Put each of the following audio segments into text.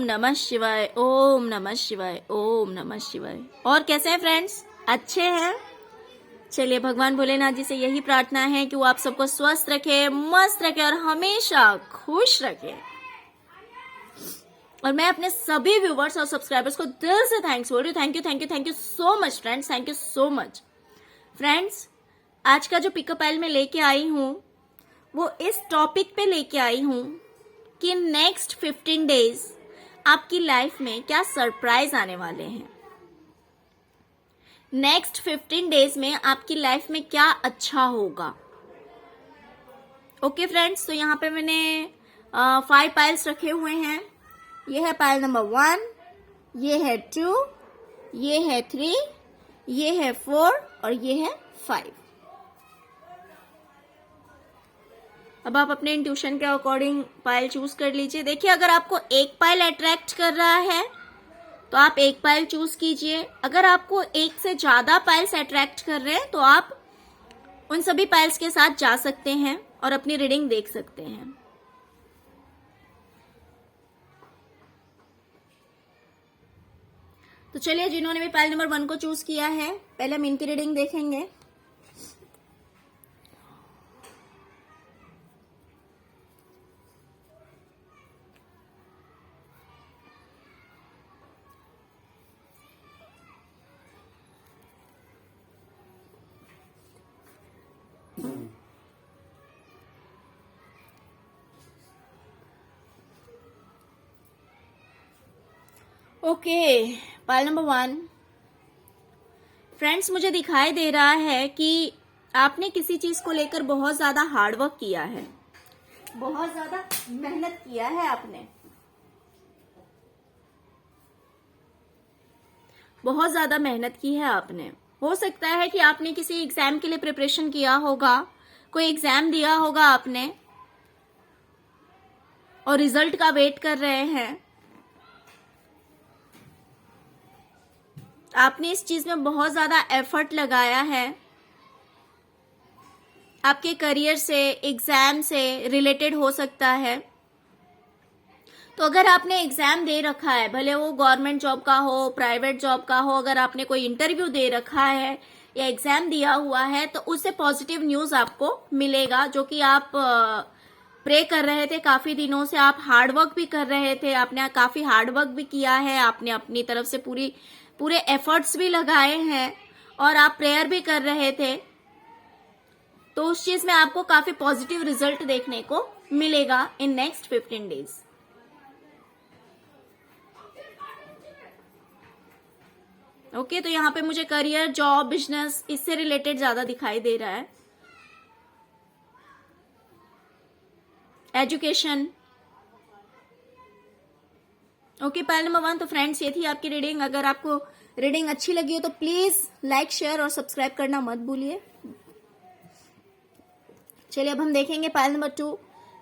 नमः शिवाय, ओम नमः शिवाय, ओम नमः शिवाय। और कैसे हैं फ्रेंड्स? अच्छे हैं? चलिए भगवान भोलेनाथ जी से यही प्रार्थना है कि वो आप सबको स्वस्थ रखे, मस्त रखे और हमेशा खुश रखे। और मैं अपने सभी व्यूवर्स और सब्सक्राइबर्स को दिल से थैंक्स बोल रही हूँ। Thank you thank you thank you so much friends, thank you so much friends. आज का जो पिकअप आइल में लेके आई हूँ वो इस टॉपिक पे लेके आई हूँ कि नेक्स्ट 15 डेज आपकी लाइफ में क्या सरप्राइज आने वाले हैं। नेक्स्ट 15 डेज में आपकी लाइफ में क्या अच्छा होगा। ओके फ्रेंड्स, तो यहाँ पे मैंने 5 पाइल्स रखे हुए हैं। ये है पाइल नंबर 1, ये है 2, ये है 3, ये है 4 और ये है 5। अब आप अपने इंट्यूशन के अकॉर्डिंग पाइल चूज कर लीजिए। देखिए, अगर आपको एक पाइल अट्रैक्ट कर रहा है तो आप एक पाइल चूज कीजिए। अगर आपको एक से ज्यादा पाइल्स अट्रैक्ट कर रहे हैं तो आप उन सभी पाइल्स के साथ जा सकते हैं और अपनी रीडिंग देख सकते हैं। तो चलिए, जिन्होंने भी पाइल नंबर 1 को चूज किया है, पहले हम इनकी रीडिंग देखेंगे। ओके, पाइल नंबर 1 फ्रेंड्स, मुझे दिखाई दे रहा है कि आपने किसी चीज को लेकर बहुत ज्यादा हार्डवर्क किया है, बहुत ज्यादा मेहनत किया है आपने, बहुत ज्यादा मेहनत की है आपने। हो सकता है कि आपने किसी एग्जाम के लिए प्रिपरेशन किया होगा, कोई एग्जाम दिया होगा आपने और रिजल्ट का वेट कर रहे हैं। आपने इस चीज में बहुत ज्यादा एफर्ट लगाया है। आपके करियर से, एग्जाम से रिलेटेड हो सकता है। तो अगर आपने एग्जाम दे रखा है, भले वो गवर्नमेंट जॉब का हो, प्राइवेट जॉब का हो, अगर आपने कोई इंटरव्यू दे रखा है या एग्जाम दिया हुआ है तो उससे पॉजिटिव न्यूज आपको मिलेगा, जो कि आप प्रे कर रहे थे काफी दिनों से। आप हार्डवर्क भी कर रहे थे, आपने काफी हार्डवर्क भी किया है, आपने अपनी तरफ से पूरे एफर्ट्स भी लगाए हैं और आप प्रेयर भी कर रहे थे। तो उस चीज में आपको काफी पॉजिटिव रिजल्ट देखने को मिलेगा इन नेक्स्ट 15 डेज। ओके, तो यहाँ पे मुझे करियर, जॉब, बिजनेस इससे रिलेटेड ज्यादा दिखाई दे रहा है। एजुकेशन। Okay, pile number 1। तो फ्रेंड्स, ये थी आपकी रीडिंग। अगर आपको रीडिंग अच्छी लगी हो तो प्लीज लाइक, शेयर और सब्सक्राइब करना मत भूलिए। चलिए, अब हम देखेंगे पाइल नंबर 2।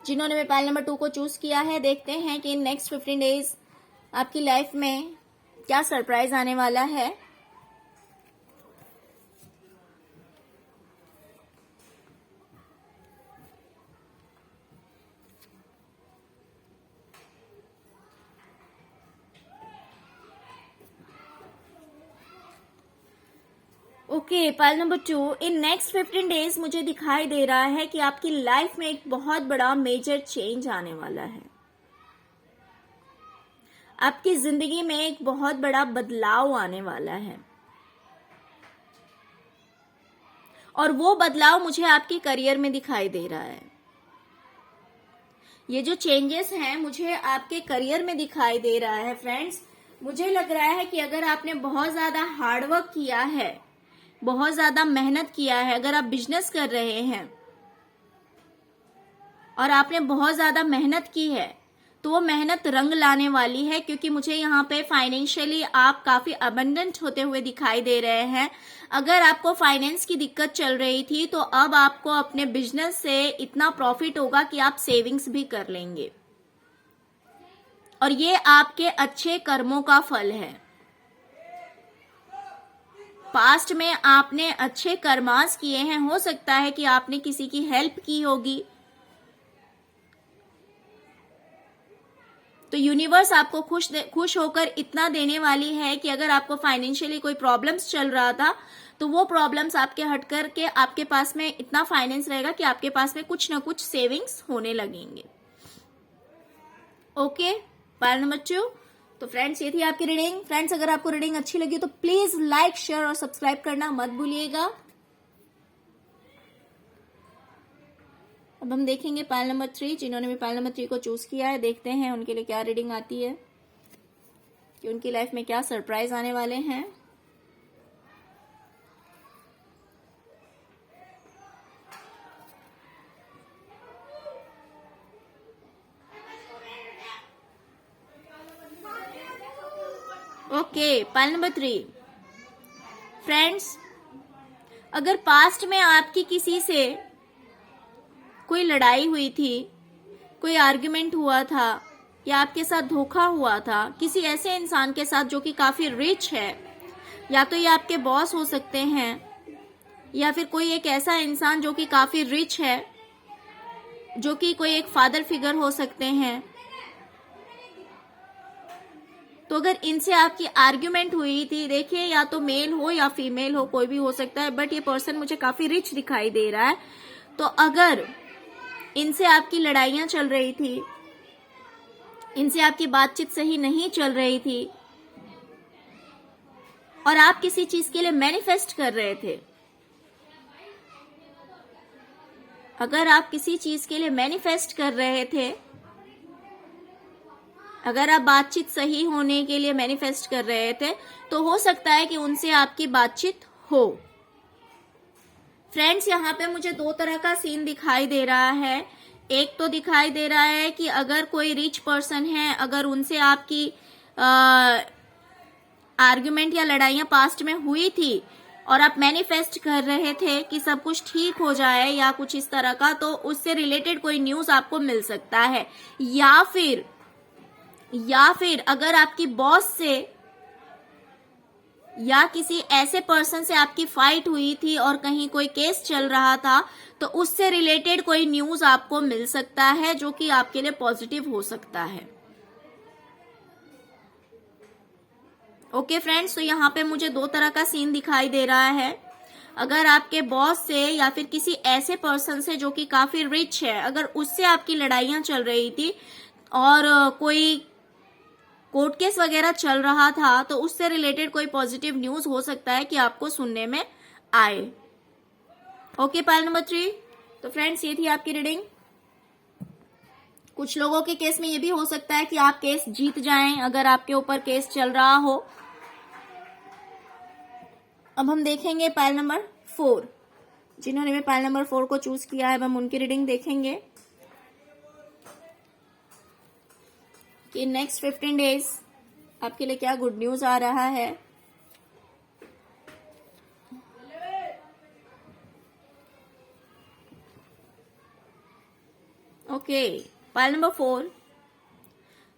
जिन्होंने भी पाइल नंबर 2 को चूज किया है, देखते हैं कि नेक्स्ट 15 डेज आपकी लाइफ में क्या सरप्राइज आने वाला है। Okay, pile number 2। In next 15 days मुझे दिखाई दे रहा है कि आपकी लाइफ में एक बहुत बड़ा मेजर चेंज आने वाला है। आपकी जिंदगी में एक बहुत बड़ा बदलाव आने वाला है और वो बदलाव मुझे आपके करियर में दिखाई दे रहा है। ये जो चेंजेस हैं मुझे आपके करियर में दिखाई दे रहा है फ्रेंड्स। मुझे लग रहा है कि अगर आपने बहुत ज्यादा हार्डवर्क किया है, बहुत ज्यादा मेहनत किया है, अगर आप बिजनेस कर रहे हैं और आपने बहुत ज्यादा मेहनत की है तो वो मेहनत रंग लाने वाली है, क्योंकि मुझे यहाँ पे फाइनेंशियली आप काफी अबंडेंट होते हुए दिखाई दे रहे हैं। अगर आपको फाइनेंस की दिक्कत चल रही थी तो अब आपको अपने बिजनेस से इतना प्रॉफिट होगा कि आप सेविंग्स भी कर लेंगे और ये आपके अच्छे कर्मों का फल है। पास्ट में आपने अच्छे कर्मास किए हैं, हो सकता है कि आपने किसी की हेल्प की होगी तो यूनिवर्स आपको खुश होकर इतना देने वाली है कि अगर आपको फाइनेंशियली कोई प्रॉब्लम्स चल रहा था तो वो प्रॉब्लम्स आपके हट करके आपके पास में इतना फाइनेंस रहेगा कि आपके पास में कुछ ना कुछ सेविंग्स होने लगेंगे। Okay, pile number 2। तो फ्रेंड्स, ये थी आपकी रीडिंग। फ्रेंड्स, अगर आपको रीडिंग अच्छी लगी तो प्लीज लाइक, शेयर और सब्सक्राइब करना मत भूलिएगा। अब हम देखेंगे पायल नंबर 3। जिन्होंने भी पायल नंबर 3 को चूज किया है, देखते हैं उनके लिए क्या रीडिंग आती है, कि उनकी लाइफ में क्या सरप्राइज आने वाले हैं। Okay, pile number 3। फ्रेंड्स, अगर पास्ट में आपकी किसी से कोई लड़ाई हुई थी, कोई आर्ग्यूमेंट हुआ था, या आपके साथ धोखा हुआ था किसी ऐसे इंसान के साथ जो कि काफी रिच है, या तो ये आपके बॉस हो सकते हैं, या फिर कोई एक ऐसा इंसान जो कि काफी रिच है, जो कि कोई एक फादर फिगर हो सकते हैं, तो अगर इनसे आपकी आर्ग्यूमेंट हुई थी, देखिए या तो मेल हो या फीमेल हो, कोई भी हो सकता है, बट ये पर्सन मुझे काफी रिच दिखाई दे रहा है। तो अगर इनसे आपकी लड़ाइयां चल रही थी, इनसे आपकी बातचीत सही नहीं चल रही थी, और आप किसी चीज के लिए मैनिफेस्ट कर रहे थे, अगर आप किसी चीज के लिए मैनिफेस्ट कर रहे थे, अगर आप बातचीत सही होने के लिए मैनिफेस्ट कर रहे थे, तो हो सकता है कि उनसे आपकी बातचीत हो। फ्रेंड्स, यहाँ पे मुझे दो तरह का सीन दिखाई दे रहा है। एक तो दिखाई दे रहा है कि अगर कोई रिच पर्सन है, अगर उनसे आपकी आर्ग्यूमेंट या लड़ाइयां पास्ट में हुई थी और आप मैनिफेस्ट कर रहे थे कि सब कुछ ठीक हो जाए या कुछ इस तरह का, तो उससे रिलेटेड कोई न्यूज आपको मिल सकता है। या फिर अगर आपकी बॉस से या किसी ऐसे पर्सन से आपकी फाइट हुई थी और कहीं कोई केस चल रहा था, तो उससे रिलेटेड कोई न्यूज आपको मिल सकता है जो कि आपके लिए पॉजिटिव हो सकता है। ओके फ्रेंड्स, तो यहाँ पे मुझे दो तरह का सीन दिखाई दे रहा है। अगर आपके बॉस से या फिर किसी ऐसे पर्सन से जो कि काफी रिच है, अगर उससे आपकी लड़ाइयां चल रही थी और कोई कोर्ट केस वगैरह चल रहा था, तो उससे रिलेटेड कोई पॉजिटिव न्यूज हो सकता है कि आपको सुनने में आए। Okay, pile number 3। तो फ्रेंड्स, ये थी आपकी रीडिंग। कुछ लोगों के केस में ये भी हो सकता है कि आप केस जीत जाएं, अगर आपके ऊपर केस चल रहा हो। अब हम देखेंगे पायल नंबर 4। जिन्होंने भी पायल नंबर 4 को चूज किया है, हम उनकी रीडिंग देखेंगे कि नेक्स्ट 15 डेज आपके लिए क्या गुड न्यूज आ रहा है। Okay, pile number 4।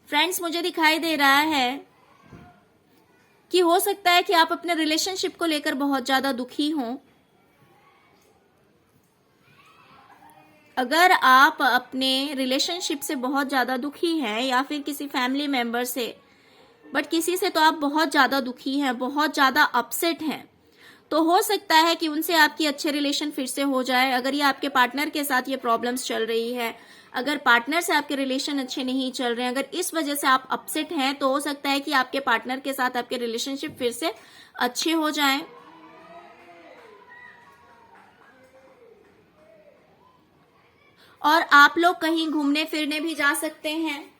फ्रेंड्स, मुझे दिखाई दे रहा है कि हो सकता है कि आप अपने रिलेशनशिप को लेकर बहुत ज्यादा दुखी हों। अगर आप अपने रिलेशनशिप से बहुत ज्यादा दुखी हैं या फिर किसी फैमिली मेंबर से, बट किसी से तो आप बहुत ज्यादा दुखी हैं, बहुत ज्यादा अपसेट हैं, तो हो सकता है कि उनसे आपकी अच्छे रिलेशन फिर से हो जाए। अगर ये आपके पार्टनर के साथ ये प्रॉब्लम्स चल रही है, अगर पार्टनर से आपके रिलेशन अच्छे नहीं चल रहे हैं, अगर इस वजह से आप अपसेट हैं, तो हो सकता है कि आपके पार्टनर के साथ आपके रिलेशनशिप फिर से अच्छे हो जाएं। और आप लोग कहीं घूमने फिरने भी जा सकते हैं।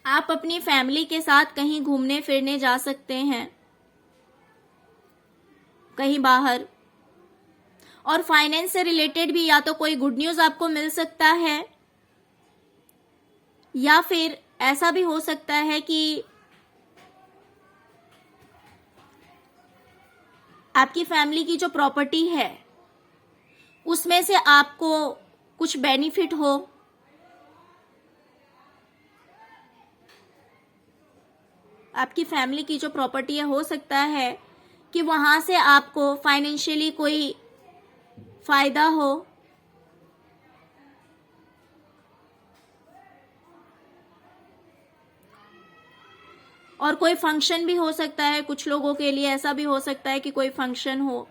आप अपनी फैमिली के साथ कहीं घूमने फिरने जा सकते हैं, कहीं बाहर। और फाइनेंस से रिलेटेड भी या तो कोई गुड न्यूज आपको मिल सकता है, या फिर ऐसा भी हो सकता है कि आपकी फैमिली की जो प्रॉपर्टी है उसमें से आपको कुछ बेनिफिट हो। आपकी फैमिली की जो प्रॉपर्टी है, हो सकता है कि वहां से आपको फाइनेंशियली कोई फायदा हो। और कोई फंक्शन भी हो सकता है, कुछ लोगों के लिए ऐसा भी हो सकता है कि कोई फंक्शन हो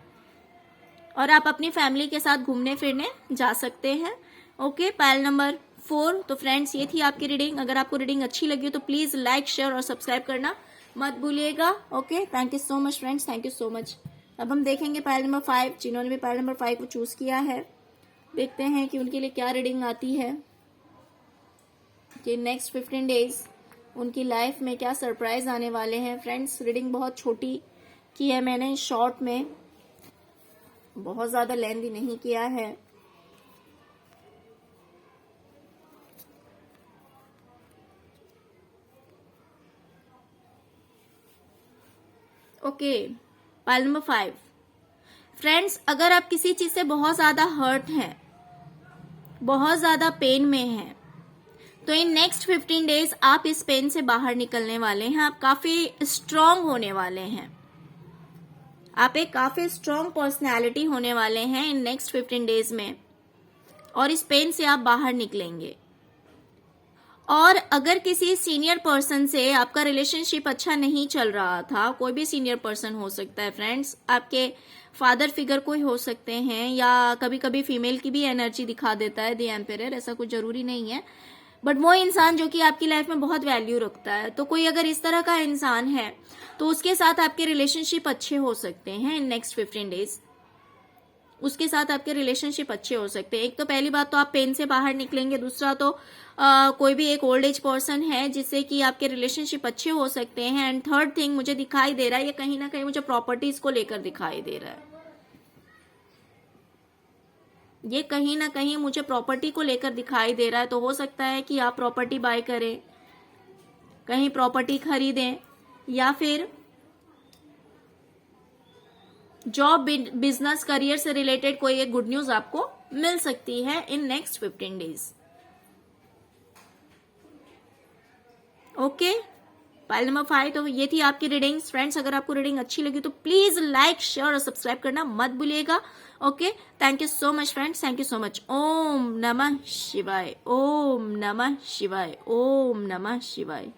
और आप अपनी फैमिली के साथ घूमने फिरने जा सकते हैं। Okay, pile number 4। तो फ्रेंड्स, ये थी आपकी रीडिंग। अगर आपको रीडिंग अच्छी लगी हो तो प्लीज लाइक, शेयर और सब्सक्राइब करना मत भूलिएगा। Okay, thank you so much friends, thank you so much. अब हम देखेंगे पायल नंबर 5, जिन्होंने भी पायल नंबर 5 को चूज किया है। देखते हैं कि उनके लिए क्या रीडिंग आती है कि नेक्स्ट 15 डेज उनकी लाइफ में क्या सरप्राइज आने वाले हैं। फ्रेंड्स, रीडिंग बहुत छोटी की है मैंने, शॉर्ट में, बहुत ज्यादा लेंथी नहीं किया है। Okay, pile number 5। फ्रेंड्स, अगर आप किसी चीज से बहुत ज्यादा हर्ट हैं, बहुत ज्यादा पेन में हैं, तो इन नेक्स्ट 15 डेज आप इस पेन से बाहर निकलने वाले हैं। आप काफी स्ट्रांग होने वाले हैं। आप एक काफी स्ट्रांग पर्सनैलिटी होने वाले हैं इन नेक्स्ट 15 डेज में, और इस पेन से आप बाहर निकलेंगे। और अगर किसी सीनियर पर्सन से आपका रिलेशनशिप अच्छा नहीं चल रहा था, कोई भी सीनियर पर्सन हो सकता है फ्रेंड्स, आपके फादर फिगर कोई हो सकते हैं, या कभी कभी फीमेल की भी एनर्जी दिखा देता है द एम्पायर, ऐसा कुछ जरूरी नहीं है, बट वो इंसान जो कि आपकी लाइफ में बहुत वैल्यू रखता है। तो कोई अगर इस तरह का इंसान है तो उसके साथ आपके रिलेशनशिप अच्छे हो सकते हैं इन नेक्स्ट 15 डेज। उसके साथ आपके रिलेशनशिप अच्छे हो सकते हैं। एक तो पहली बात तो आप पेन से बाहर निकलेंगे, दूसरा तो कोई भी एक ओल्ड एज पर्सन है जिससे कि आपके रिलेशनशिप अच्छे हो सकते हैं। एंड थर्ड थिंग मुझे दिखाई दे रहा है, ये कहीं ना कहीं मुझे प्रॉपर्टीज को लेकर दिखाई दे रहा है। ये कहीं ना कहीं मुझे प्रॉपर्टी को लेकर दिखाई दे रहा है। तो हो सकता है कि आप प्रॉपर्टी बाय करें, कहीं प्रॉपर्टी खरीदें, या फिर जॉब, बिजनेस, करियर से रिलेटेड कोई एक गुड न्यूज आपको मिल सकती है in next 15 days. Okay, pile number 5। तो ये थी आपकी रीडिंग्स। फ्रेंड्स, अगर आपको रीडिंग अच्छी लगी तो प्लीज लाइक, शेयर और सब्सक्राइब करना मत भूलिएगा। Okay, thank you so much friends, thank you so much. ओम नमः शिवाय, ओम नमः शिवाय, ओम नमः शिवाय।